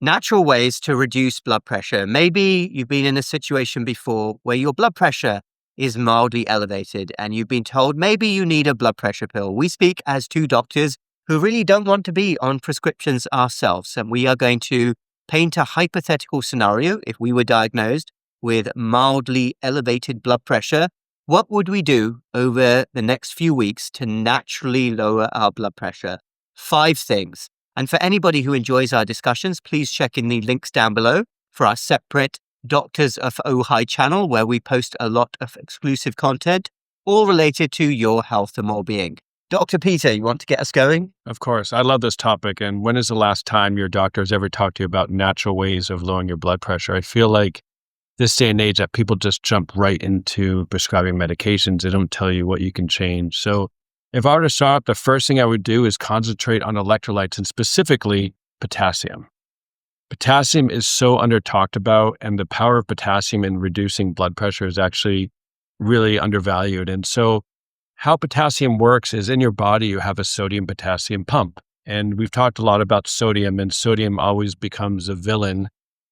natural ways to reduce blood pressure. Maybe you've been in a situation before where your blood pressure is mildly elevated and you've been told maybe you need a blood pressure pill. We speak as two doctors who really don't want to be on prescriptions ourselves. And we are going to paint a hypothetical scenario. If we were diagnosed with mildly elevated blood pressure, what would we do over the next few weeks to naturally lower our blood pressure? 5 things. And for anybody who enjoys our discussions, please check in the links down below for our separate Doctors of Ojais channel, where we post a lot of exclusive content, all related to your health and well-being. Dr. Peter, you want to get us going? Of course. I love this topic. And when is the last time your doctor has ever talked to you about natural ways of lowering your blood pressure? I feel like this day and age that people just jump right into prescribing medications. They don't tell you what you can change. So if I were to start up, the first thing I would do is concentrate on electrolytes and specifically potassium. Potassium is so under talked about, and the power of potassium in reducing blood pressure is actually really undervalued. And so how potassium works is in your body, you have a sodium potassium pump. And we've talked a lot about sodium, and sodium always becomes a villain,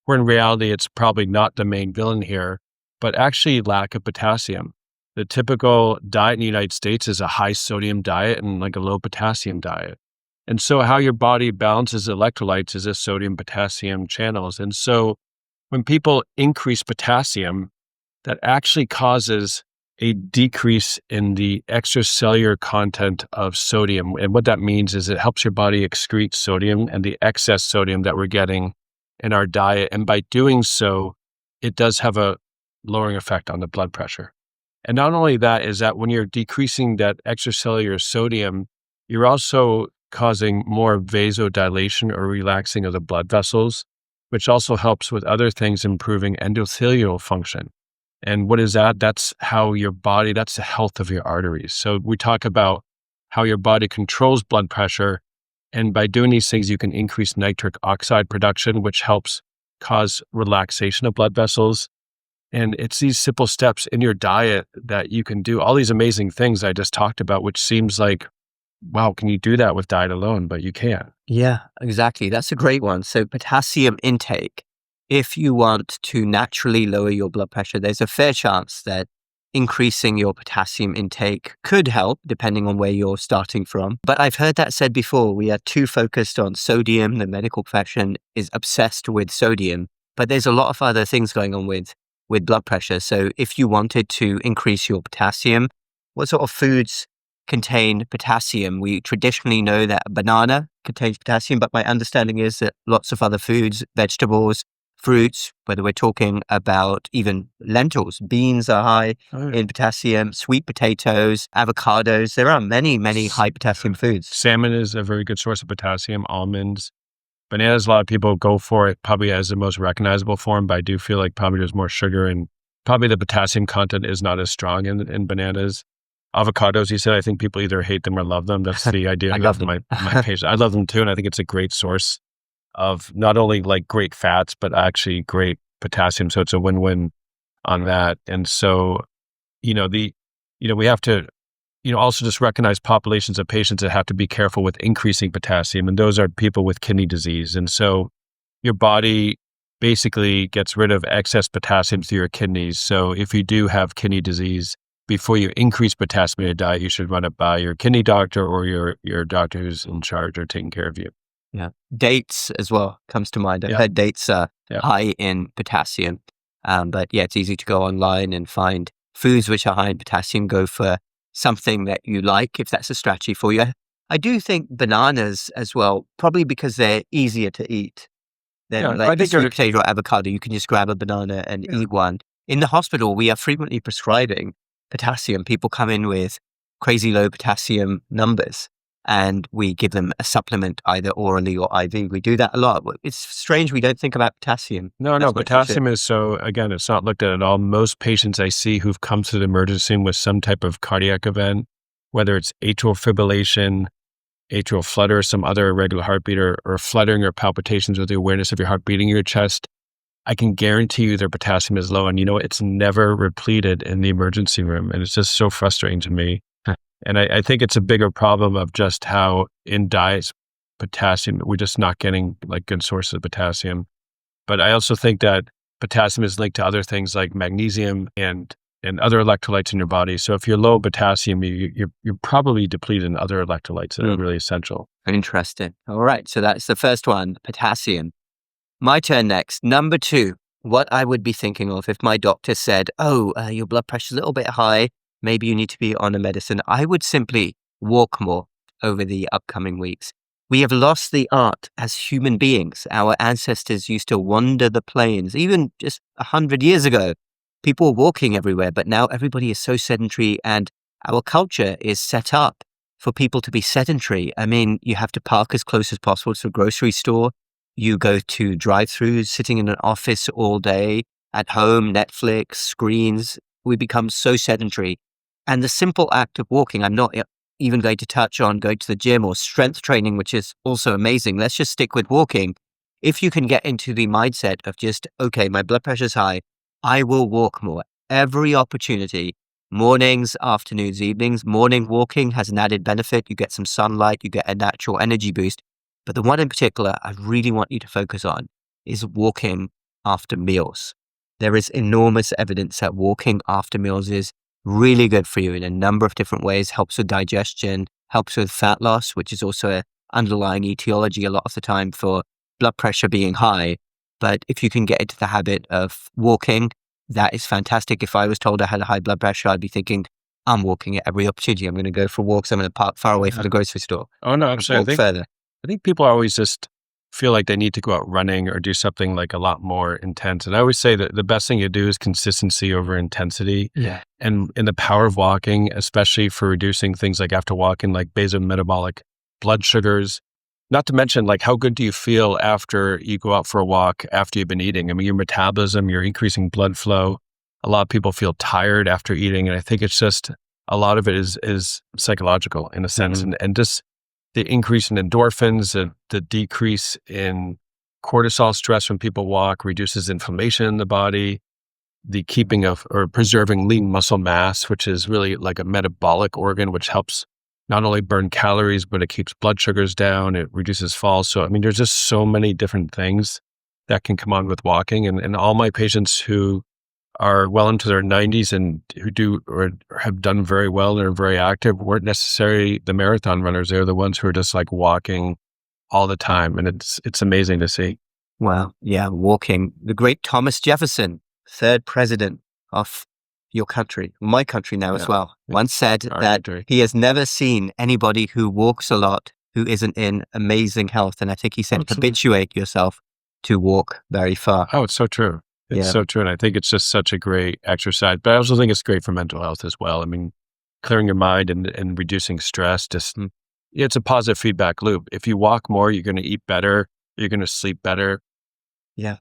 where in reality, it's probably not the main villain here, but actually lack of potassium. The typical diet in the United States is a high sodium diet and like a low potassium diet. And so how your body balances electrolytes is a sodium potassium channels. And so when people increase potassium, that actually causes a decrease in the extracellular content of sodium. And what that means is it helps your body excrete sodium and the excess sodium that we're getting in our diet. And by doing so, it does have a lowering effect on the blood pressure. And not only that, is that when you're decreasing that extracellular sodium, you're also causing more vasodilation or relaxing of the blood vessels, which also helps with other things, improving endothelial function. And what is that? That's how your body, that's the health of your arteries. So we talk about how your body controls blood pressure. And by doing these things, you can increase nitric oxide production, which helps cause relaxation of blood vessels. And it's these simple steps in your diet that you can do all these amazing things I just talked about, which seems like, wow, can you do that with diet alone? But you can't. Yeah, exactly. That's a great one. So potassium intake, if you want to naturally lower your blood pressure, there's a fair chance that increasing your potassium intake could help, depending on where you're starting from. But I've heard that said before, we are too focused on sodium. The medical profession is obsessed with sodium, but there's a lot of other things going on with blood pressure. So if you wanted to increase your potassium, what sort of foods contain potassium? We traditionally know that a banana contains potassium, but my understanding is that lots of other foods, vegetables, fruits, whether we're talking about even lentils, beans are high in potassium, sweet potatoes, avocados. There are many, many high potassium foods. Salmon is a very good source of potassium, almonds. Bananas, a lot of people go for it probably as the most recognizable form, but I do feel like probably there's more sugar and probably the potassium content is not as strong in bananas. Avocados, you said, I think people either hate them or love them. That's the idea. I love them. My patient. I love them too. And I think it's a great source of not only like great fats, but actually great potassium. So it's a win-win on that. And so, we have to, also just recognize populations of patients that have to be careful with increasing potassium. And those are people with kidney disease. And so your body basically gets rid of excess potassium through your kidneys. So if you do have kidney disease, before you increase potassium in your diet, you should run it by your kidney doctor or your doctor who's in charge or taking care of you. Yeah. Dates as well comes to mind. I've heard dates are high in potassium. But yeah, it's easy to go online and find foods which are high in potassium. Go for something that you like, if that's a strategy for you. I do think bananas as well, probably because they're easier to eat than like a sweet potato or avocado. You can just grab a banana and eat one. In the hospital, we are frequently prescribing potassium. People come in with crazy low potassium numbers and we give them a supplement either orally or IV. We do that a lot. It's strange we don't think about potassium. No, potassium is so, again, it's not looked at all. Most patients I see who've come to the emergency room with some type of cardiac event, whether it's atrial fibrillation, atrial flutter, some other irregular heartbeat, or fluttering or palpitations with the awareness of your heart beating in your chest, I can guarantee you their potassium is low. And it's never repleted in the emergency room. And it's just so frustrating to me. And I think it's a bigger problem of just how in diets, potassium. We're just not getting like good sources of potassium. But I also think that potassium is linked to other things like magnesium and other electrolytes in your body. So if you're low potassium, you're probably depleted in other electrolytes that are really essential. Interesting. All right. So that's the first one, potassium. My turn next. Number 2, what I would be thinking of if my doctor said, your blood pressure's a little bit high, maybe you need to be on a medicine. I would simply walk more over the upcoming weeks. We have lost the art as human beings. Our ancestors used to wander the plains, even just 100 years ago. People were walking everywhere, but now everybody is so sedentary, and our culture is set up for people to be sedentary. I mean, you have to park as close as possible to a grocery store. You go to drive-throughs, sitting in an office all day, at home, Netflix, screens. We become so sedentary. And the simple act of walking, I'm not even going to touch on going to the gym or strength training, which is also amazing. Let's just stick with walking. If you can get into the mindset of just, okay, my blood pressure's high, I will walk more. Every opportunity, mornings, afternoons, evenings. Morning walking has an added benefit. You get some sunlight, you get a natural energy boost. But the one in particular I really want you to focus on is walking after meals. There is enormous evidence that walking after meals is really good for you in a number of different ways. Helps with digestion, helps with fat loss, which is also an underlying etiology a lot of the time for blood pressure being high. But if you can get into the habit of walking, that is fantastic. If I was told I had a high blood pressure, I'd be thinking, I'm walking at every opportunity. I'm going to go for walks. I'm going to park far away from the grocery store. Oh, no, absolutely. Walk further. I think people always just feel like they need to go out running or do something like a lot more intense. And I always say that the best thing you do is consistency over intensity. Yeah. And in the power of walking, especially for reducing things like after walking, like basal metabolic blood sugars, not to mention like how good do you feel after you go out for a walk after you've been eating? I mean, your metabolism, you're increasing blood flow. A lot of people feel tired after eating. And I think it's just a lot of it is psychological in a sense. And just the increase in endorphins, the decrease in cortisol stress when people walk reduces inflammation in the body, the keeping of or preserving lean muscle mass, which is really like a metabolic organ, which helps not only burn calories, but it keeps blood sugars down, it reduces falls. So, I mean, there's just so many different things that can come on with walking. And all my patients who are well into their 90s and who do or have done very well and are very active weren't necessarily the marathon runners. They're the ones who are just like walking all the time. And it's amazing to see. Wow. Yeah. Walking. The great Thomas Jefferson, 3rd president of your country, my country now as well, once said that he has never seen anybody who walks a lot who isn't in amazing health. And I think he said, habituate yourself to walk very far. Oh, it's so true. It's so true. And I think it's just such a great exercise, but I also think it's great for mental health as well. I mean, clearing your mind and reducing stress, it's a positive feedback loop. If you walk more, you're going to eat better. You're going to sleep better. Yeah.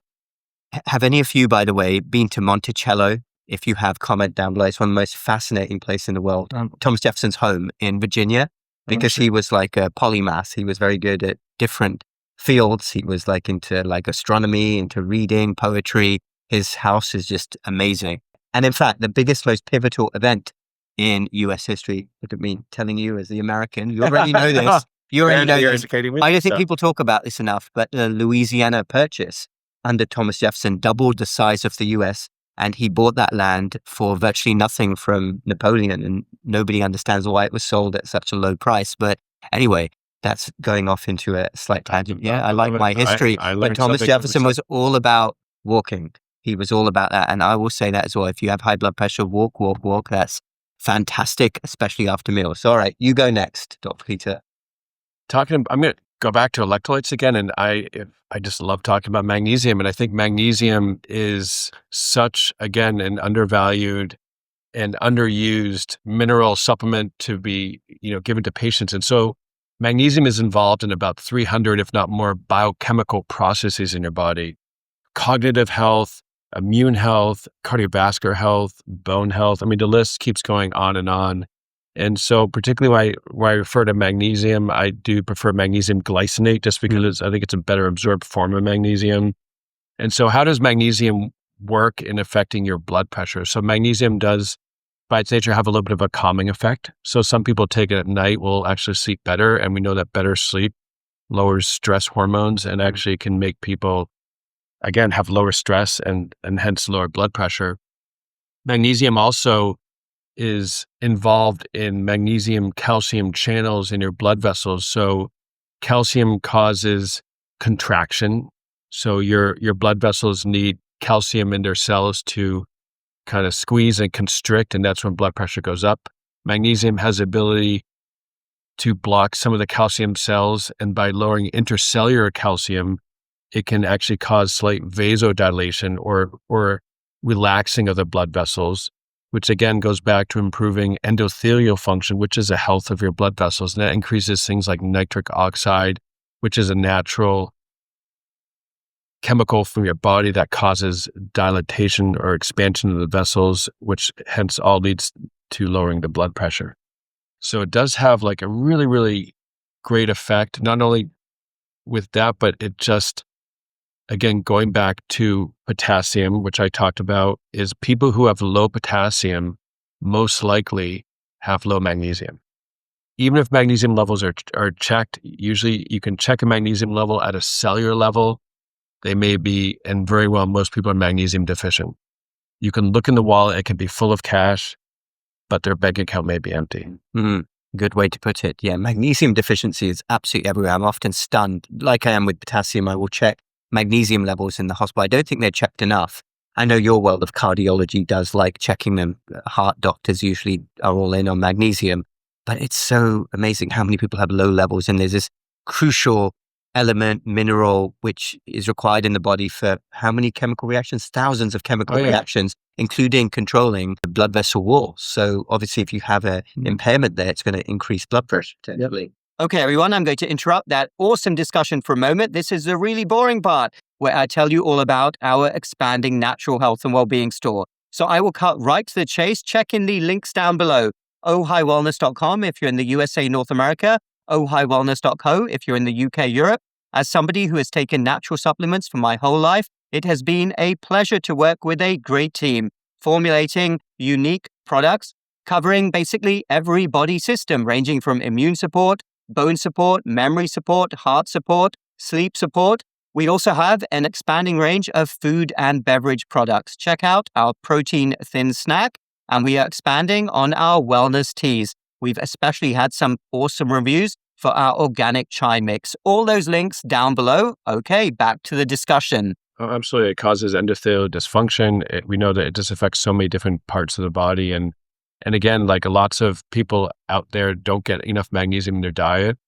Have any of you, by the way, been to Monticello? If you have, comment down below. It's one of the most fascinating places in the world. Thomas Jefferson's home in Virginia, because he was like a polymath. He was very good at different fields. He was like into like astronomy, into reading, poetry. His house is just amazing. And in fact, the biggest, most pivotal event in US history, look at me telling you as the American, you already know this. You already know this. I don't think people talk about this enough, but the Louisiana Purchase under Thomas Jefferson doubled the size of the US. And he bought that land for virtually nothing from Napoleon. And nobody understands why it was sold at such a low price. But anyway, that's going off into a slight tangent. Yeah, I like my history. But Thomas Jefferson was all about walking. He was all about that. And I will say that as well. If you have high blood pressure, walk. That's fantastic, especially after meals. All right, you go next, Dr. Peter. I'm going to go back to electrolytes again. And I just love talking about magnesium. And I think magnesium is such, again, an undervalued and underused mineral supplement to be, given to patients. And so magnesium is involved in about 300, if not more, biochemical processes in your body. Cognitive health, immune health, cardiovascular health, bone health. I mean, the list keeps going on and on. And so particularly when I refer to magnesium, I do prefer magnesium glycinate just because I think it's a better absorbed form of magnesium. And so how does magnesium work in affecting your blood pressure? So magnesium does, by its nature, have a little bit of a calming effect. So some people take it at night will actually sleep better. And we know that better sleep lowers stress hormones and actually can make people, again, have lower stress and hence lower blood pressure. Magnesium also is involved in magnesium calcium channels in your blood vessels. So calcium causes contraction. So your blood vessels need calcium in their cells to kind of squeeze and constrict, and that's when blood pressure goes up. Magnesium has the ability to block some of the calcium cells, and by lowering intercellular calcium, it can actually cause slight vasodilation or relaxing of the blood vessels, which again goes back to improving endothelial function, which is the health of your blood vessels. And that increases things like nitric oxide, which is a natural chemical from your body that causes dilatation or expansion of the vessels, which hence all leads to lowering the blood pressure. So it does have like a really, really great effect, not only with that, but it just, again, going back to potassium, which I talked about, is people who have low potassium most likely have low magnesium. Even if magnesium levels are checked, usually you can check a magnesium level at a cellular level. They may be, and very well, most people are magnesium deficient. You can look in the wallet, it can be full of cash, but their bank account may be empty. Good way to put it. Yeah, magnesium deficiency is absolutely everywhere. I'm often stunned, like I am with potassium. I will check magnesium levels in the hospital. I don't think they're checked enough. I know your world of cardiology does like checking them. Heart doctors usually are all in on magnesium, but it's so amazing how many people have low levels. And there's this crucial element, mineral, which is required in the body for how many chemical reactions? Thousands of chemical reactions, including controlling the blood vessel wall. So obviously if you have an impairment there, it's going to increase blood pressure potentially. Okay, everyone, I'm going to interrupt that awesome discussion for a moment. This is the really boring part where I tell you all about our expanding natural health and well-being store. So I will cut right to the chase. Check in the links down below. ohiwellness.com if you're in the USA, North America. ohiwellness.co if you're in the UK, Europe. As somebody who has taken natural supplements for my whole life, it has been a pleasure to work with a great team, formulating unique products, covering basically every body system, ranging from immune support, bone support, memory support, heart support, sleep support. We also have an expanding range of food and beverage products. Check out our protein thin snack, and we are expanding on our wellness teas. We've especially had some awesome reviews for our organic chai mix. All those links down below. Okay, back to the discussion. Oh, absolutely. It causes endothelial dysfunction. We know that it just affects so many different parts of the body. And again, like lots of people out there don't get enough magnesium in their diet.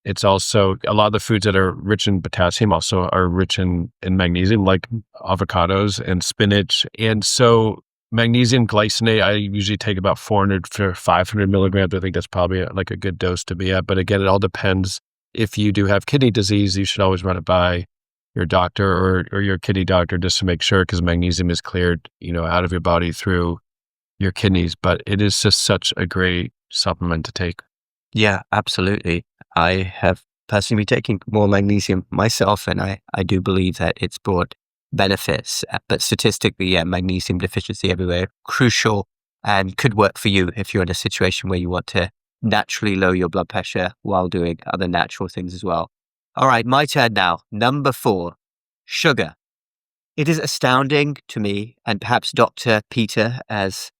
It's also a lot of the foods that are rich in potassium also are rich in magnesium, like avocados and spinach. And so magnesium glycinate, I usually take about 400 to 500 milligrams. I think that's probably like a good dose to be at. But again, it all depends. If you do have kidney disease, you should always run it by your doctor or your kidney doctor just to make sure, because magnesium is cleared, out of your body through your kidneys. But it is just such a great supplement to take. Yeah, absolutely. I have personally been taking more magnesium myself, and I do believe that it's brought benefits. But statistically, magnesium deficiency everywhere, crucial, and could work for you if you're in a situation where you want to naturally lower your blood pressure while doing other natural things as well. All right, my turn now. Number 4, sugar. It is astounding to me, and perhaps Dr. Peter, as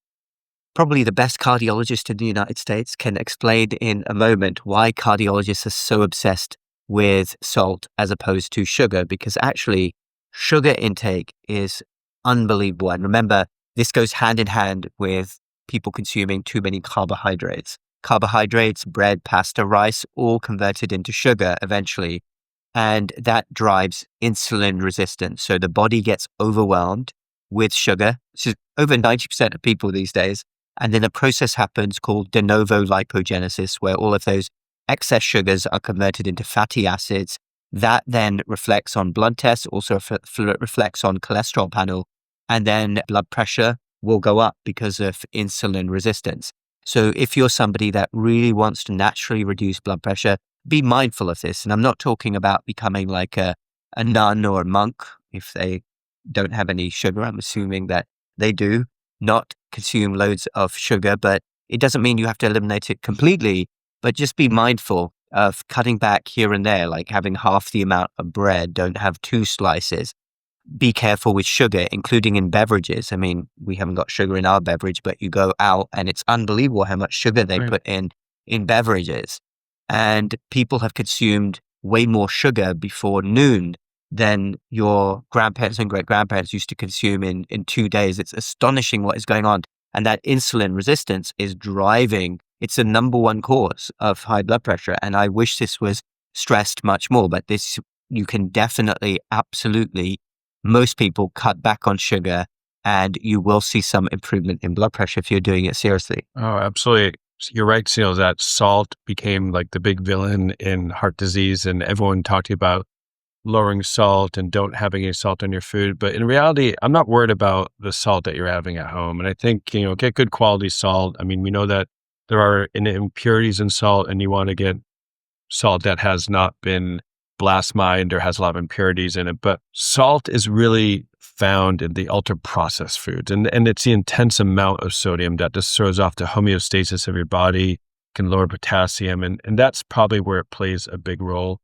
probably the best cardiologist in the United States, can explain in a moment why cardiologists are so obsessed with salt as opposed to sugar, because actually sugar intake is unbelievable. And remember, this goes hand in hand with people consuming too many carbohydrates. Carbohydrates, bread, pasta, rice, all converted into sugar eventually. And that drives insulin resistance. So the body gets overwhelmed with sugar, which is over 90% of people these days. And then a process happens called de novo lipogenesis, where all of those excess sugars are converted into fatty acids. That then reflects on blood tests, also reflects on cholesterol panel, and then blood pressure will go up because of insulin resistance. So if you're somebody that really wants to naturally reduce blood pressure, be mindful of this. And I'm not talking about becoming like a nun or a monk if they don't have any sugar. I'm assuming that they do not consume loads of sugar, but it doesn't mean you have to eliminate it completely, but just be mindful of cutting back here and there, like having half the amount of bread, don't have 2 slices. Be careful with sugar, including in beverages. I mean, we haven't got sugar in our beverage, but you go out and it's unbelievable how much sugar they Right. put in beverages. And people have consumed way more sugar before noon than your grandparents and great grandparents used to consume in 2 days. It's astonishing what is going on. And that insulin resistance is driving, it's the number one cause of high blood pressure. And I wish this was stressed much more, but this, you can definitely, absolutely, most people cut back on sugar and you will see some improvement in blood pressure if you're doing it seriously. Oh, absolutely. You're right, Seal, that salt became like the big villain in heart disease, and everyone talked about lowering salt and don't having any salt in your food. But in reality, I'm not worried about the salt that you're having at home. And I think, get good quality salt. I mean, we know that there are impurities in salt, and you want to get salt that has not been blast mined or has a lot of impurities in it. But salt is really found in the ultra processed foods. And it's the intense amount of sodium that just throws off the homeostasis of your body, can lower potassium. And that's probably where it plays a big role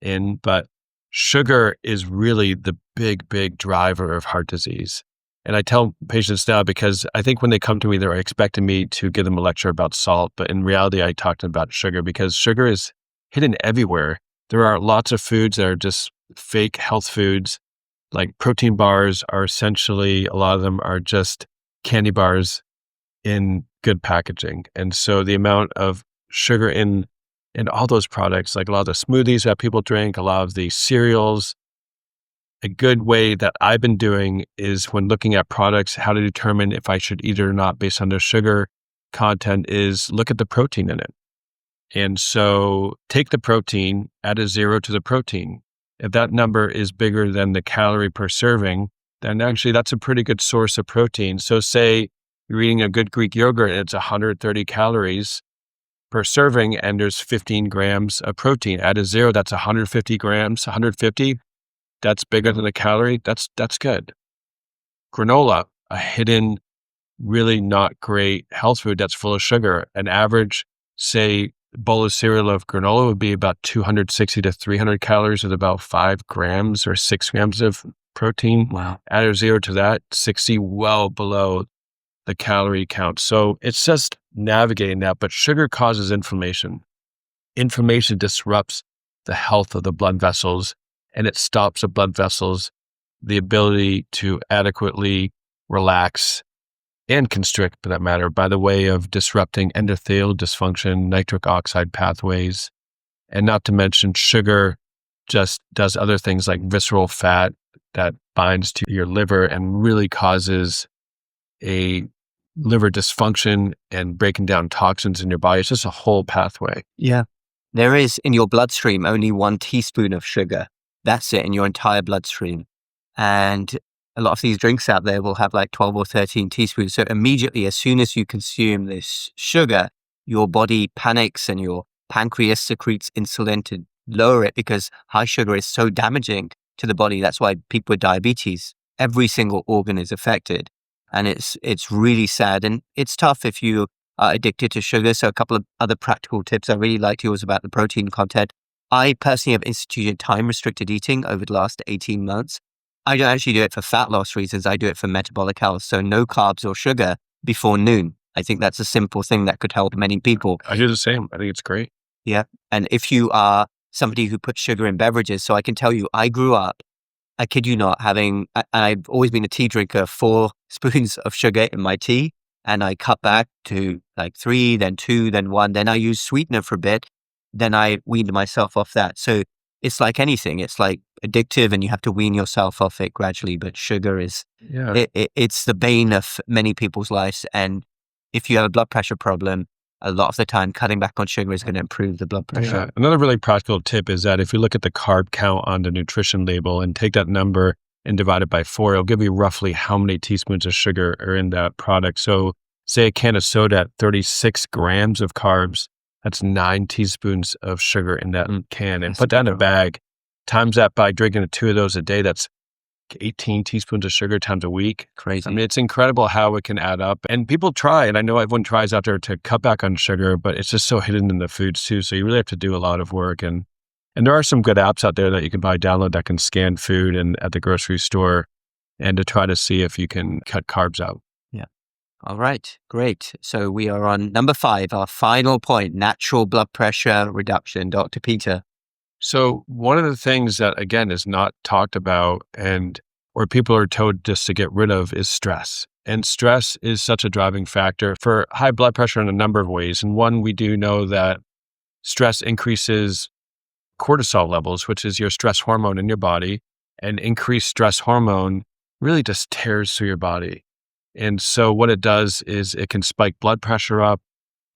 in. But sugar is really the big driver of heart disease. And I tell patients now, because I think when they come to me, they're expecting me to give them a lecture about salt. But in reality, I talk to them about sugar because sugar is hidden everywhere. There are lots of foods that are just fake health foods. Like protein bars are essentially, a lot of them are just candy bars in good packaging. And so the amount of sugar in all those products, like a lot of the smoothies that people drink, a lot of the cereals, a good way that I've been doing is when looking at products, how to determine if I should eat it or not based on their sugar content is look at the protein in it. And so take the protein, add a 0 to the protein. If that number is bigger than the calorie per serving, then actually that's a pretty good source of protein. So say you're eating a good Greek yogurt and it's 130 calories per serving and there's 15 grams of protein. Add a 0, that's 150 grams, 150. That's bigger than a calorie. That's good. Granola, a hidden, really not great health food that's full of sugar. An average, say, bowl of cereal of granola would be about 260 to 300 calories with about 5 grams or 6 grams of protein. Wow. Add a 0 to that, 60, well below the calorie count. So it's just navigating that. But sugar causes inflammation. Inflammation disrupts the health of the blood vessels, and it stops the blood vessels the ability to adequately relax and constrict, for that matter, by the way of disrupting endothelial dysfunction, nitric oxide pathways, and not to mention sugar just does other things like visceral fat that binds to your liver and really causes a liver dysfunction and breaking down toxins in your body. It's just a whole pathway. Yeah. There is in your bloodstream only 1 teaspoon of sugar. That's it in your entire bloodstream. And a lot of these drinks out there will have like 12 or 13 teaspoons. So immediately, as soon as you consume this sugar, your body panics and your pancreas secretes insulin to lower it because high sugar is so damaging to the body. That's why people with diabetes, every single organ is affected. And it's really sad. And it's tough if you are addicted to sugar. So a couple of other practical tips. I really liked yours about the protein content. I personally have instituted time-restricted eating over the last 18 months. I don't actually do it for fat loss reasons. I do it for metabolic health. So no carbs or sugar before noon. I think that's a simple thing that could help many people. I do the same. I think it's great. Yeah. And if you are somebody who puts sugar in beverages, so I can tell you, I grew up, I kid you not, I've always been a tea drinker, 4 spoons of sugar in my tea. And I cut back to like 3, then 2, then 1. Then I used sweetener for a bit. Then I weaned myself off that. So it's like anything. It's like addictive and you have to wean yourself off it gradually. But sugar is, it's the bane of many people's lives. And if you have a blood pressure problem, a lot of the time cutting back on sugar is going to improve the blood pressure. Yeah. Another really practical tip is that if you look at the carb count on the nutrition label and take that number and divide it by 4, it'll give you roughly how many teaspoons of sugar are in that product. So say a can of soda at 36 grams of carbs, that's 9 teaspoons of sugar in that can. And put that in a bag, times that by drinking 2 of those a day, that's 18 teaspoons of sugar times a week. Crazy. I mean, it's incredible how it can add up. And people try, and I know everyone tries out there to cut back on sugar, but it's just so hidden in the foods too. So you really have to do a lot of work. And there are some good apps out there that you can download that can scan food and at the grocery store and to try to see if you can cut carbs out. Yeah. All right. Great. So we are on number 5, our final point, natural blood pressure reduction. Dr. Peter. So one of the things that, again, is not talked about and where people are told just to get rid of is stress. And stress is such a driving factor for high blood pressure in a number of ways. And one, we do know that stress increases cortisol levels, which is your stress hormone in your body, and increased stress hormone really just tears through your body. And so what it does is it can spike blood pressure up.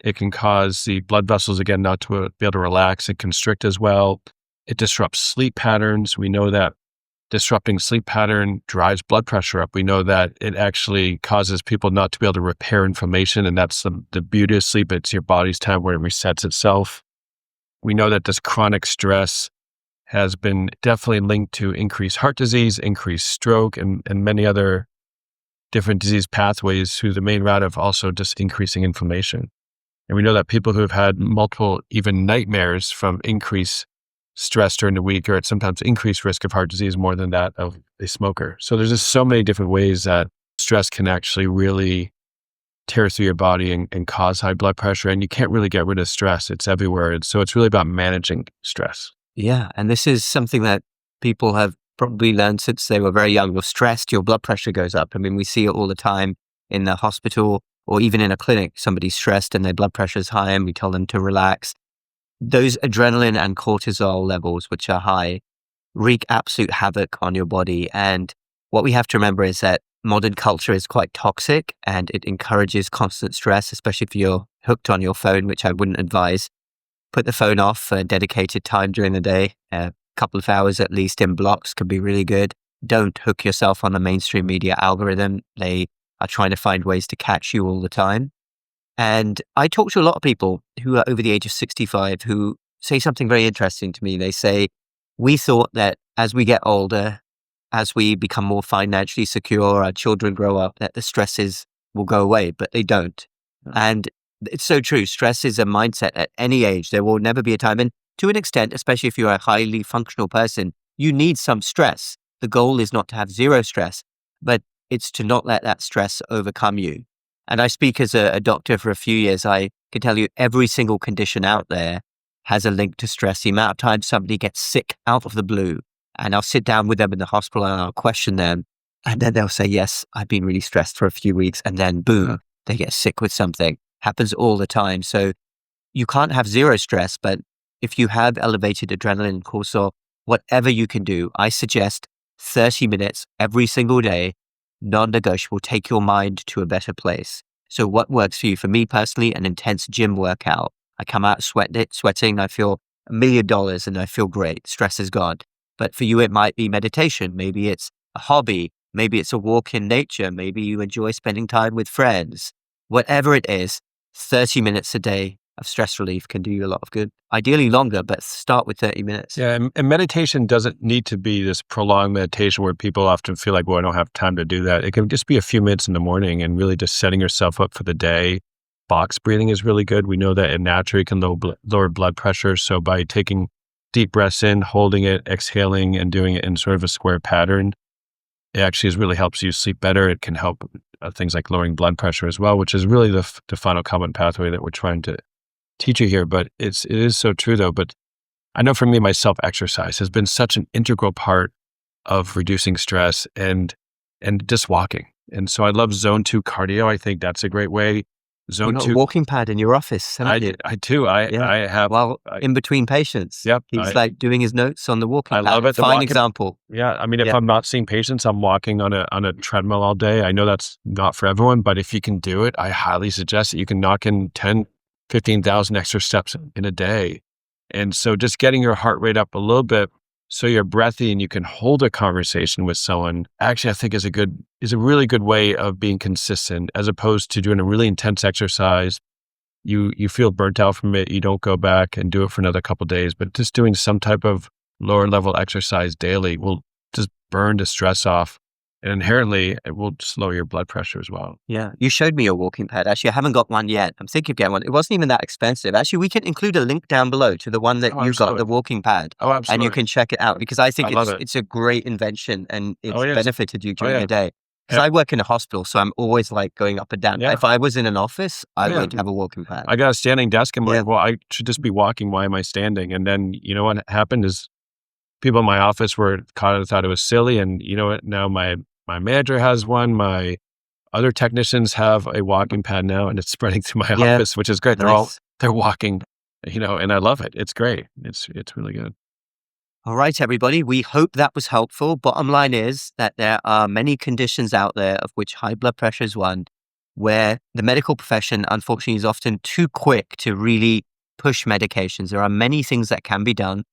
It can cause the blood vessels, again, not to be able to relax and constrict as well. It disrupts sleep patterns. We know that disrupting sleep pattern drives blood pressure up. We know that it actually causes people not to be able to repair inflammation. And that's the beauty of sleep. It's your body's time where it resets itself. We know that this chronic stress has been definitely linked to increased heart disease, increased stroke, and many other different disease pathways through the main route of also just increasing inflammation. And we know that people who have had multiple, even nightmares from increased stress during the week, or at sometimes increased risk of heart disease more than that of a smoker. So there's just so many different ways that stress can actually really tear through your body and cause high blood pressure. And you can't really get rid of stress. It's everywhere. And so it's really about managing stress. Yeah. And this is something that people have probably learned since they were very young. You're stressed, your blood pressure goes up. I mean, we see it all the time in the hospital or even in a clinic. Somebody's stressed and their blood pressure is high and we tell them to relax. Those adrenaline and cortisol levels, which are high, wreak absolute havoc on your body. And what we have to remember is that modern culture is quite toxic and it encourages constant stress, especially if you're hooked on your phone, which I wouldn't advise. Put the phone off for dedicated time during the day. A couple of hours at least in blocks could be really good. Don't hook yourself on the mainstream media algorithm. They are trying to find ways to catch you all the time. And I talk to a lot of people who are over the age of 65 who say something very interesting to me. They say, we thought that as we get older, as we become more financially secure, our children grow up, that the stresses will go away, but they don't. And it's so true. Stress is a mindset at any age. There will never be a time. And to an extent, especially if you're a highly functional person, you need some stress. The goal is not to have zero stress, but it's to not let that stress overcome you. And I speak as a doctor for a few years. I can tell you every single condition out there has a link to stress. The amount of times somebody gets sick out of the blue, and I'll sit down with them in the hospital and I'll question them. And then they'll say, yes, I've been really stressed for a few weeks. And then boom, they get sick with something. Happens all the time. So you can't have zero stress, but if you have elevated adrenaline and cortisol, whatever you can do, I suggest 30 minutes every single day, non-negotiable, take your mind to a better place. So what works for you? For me personally, an intense gym workout. I come out sweating, I feel $1 million and I feel great. Stress is gone. But for you, it might be meditation. Maybe it's a hobby. Maybe it's a walk in nature. Maybe you enjoy spending time with friends. Whatever it is, 30 minutes a day of stress relief can do you a lot of good. Ideally longer, but start with 30 minutes. Yeah, and meditation doesn't need to be this prolonged meditation where people often feel like, well, I don't have time to do that. It can just be a few minutes in the morning and really just setting yourself up for the day. Box breathing is really good. We know that it naturally can lower blood pressure. So by taking deep breaths in, holding it, exhaling, and doing it in sort of a square pattern, it actually really helps you sleep better. It can help things like lowering blood pressure as well, which is really the final common pathway that we're trying to teach you here. But it is so true though. But I know for me, myself, exercise has been such an integral part of reducing stress and just walking. And so I love zone 2 cardio. I think that's a great way. Zone 2 walking pad in your office. I do. I have. Well, in between patients. Yep. He's like doing his notes on the walking pad. I love it. Fine example. Yeah. I mean, if I'm not seeing patients, I'm walking on a treadmill all day. I know that's not for everyone, but if you can do it, I highly suggest that you can knock in 10, 15,000 extra steps in a day. And so just getting your heart rate up a little bit so you're breathy and you can hold a conversation with someone, actually, I think is a really good way of being consistent as opposed to doing a really intense exercise. You feel burnt out from it. You don't go back and do it for another couple of days, but just doing some type of lower level exercise daily will just burn the stress off. And inherently, it will just lower your blood pressure as well. Yeah. You showed me your walking pad. Actually, I haven't got one yet. I'm thinking of getting one. It wasn't even that expensive. Actually, we can include a link down below to the one that Oh, you got, the absolutely. walking pad. Oh, And absolutely. you can check it out because I think I love it. it's a great invention and it's Oh, yes. benefited you Oh, during yeah. the day. Because Yeah. I work in a hospital, so I'm always like going up and down. Yeah. If I was in an office, I Yeah. would have a walking pad. I got a standing desk. I'm Yeah. like, well, I should just be walking. Why am I standing? And then, you know what happened is people in my office thought it was silly. And you know what? Now my manager has one. My other technicians have a walking pad now, and it's spreading through my Yeah. office, which is great. Nice. They're walking, and I love it. It's great. It's really good. All right, everybody. We hope that was helpful. Bottom line is that there are many conditions out there, of which high blood pressure is one, where the medical profession, unfortunately, is often too quick to really push medications. There are many things that can be done.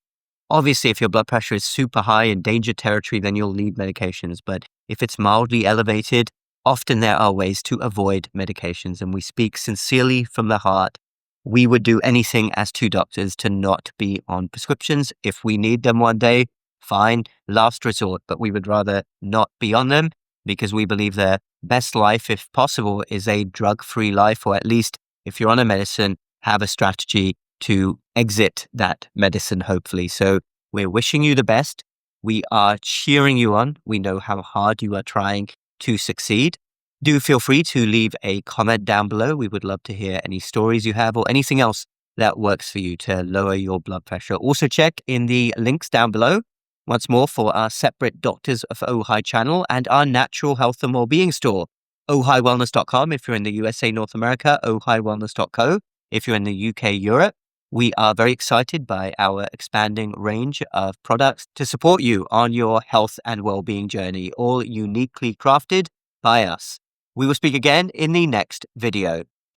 Obviously, if your blood pressure is super high in danger territory, then you'll need medications. But if it's mildly elevated, often there are ways to avoid medications. And we speak sincerely from the heart. We would do anything as two doctors to not be on prescriptions. If we need them one day, fine, last resort. But we would rather not be on them because we believe the best life, if possible, is a drug-free life, or at least if you're on a medicine, have a strategy to exit that medicine, hopefully. So we're wishing you the best. We are cheering you on. We know how hard you are trying to succeed. Do feel free to leave a comment down below. We would love to hear any stories you have or anything else that works for you to lower your blood pressure. Also check in the links down below once more for our separate Doctors of Ojai channel and our natural health and wellbeing store. OjaiWellness.com if you're in the USA, North America, OjaiWellness.co if you're in the UK, Europe. We are very excited by our expanding range of products to support you on your health and well-being journey, all uniquely crafted by us. We will speak again in the next video.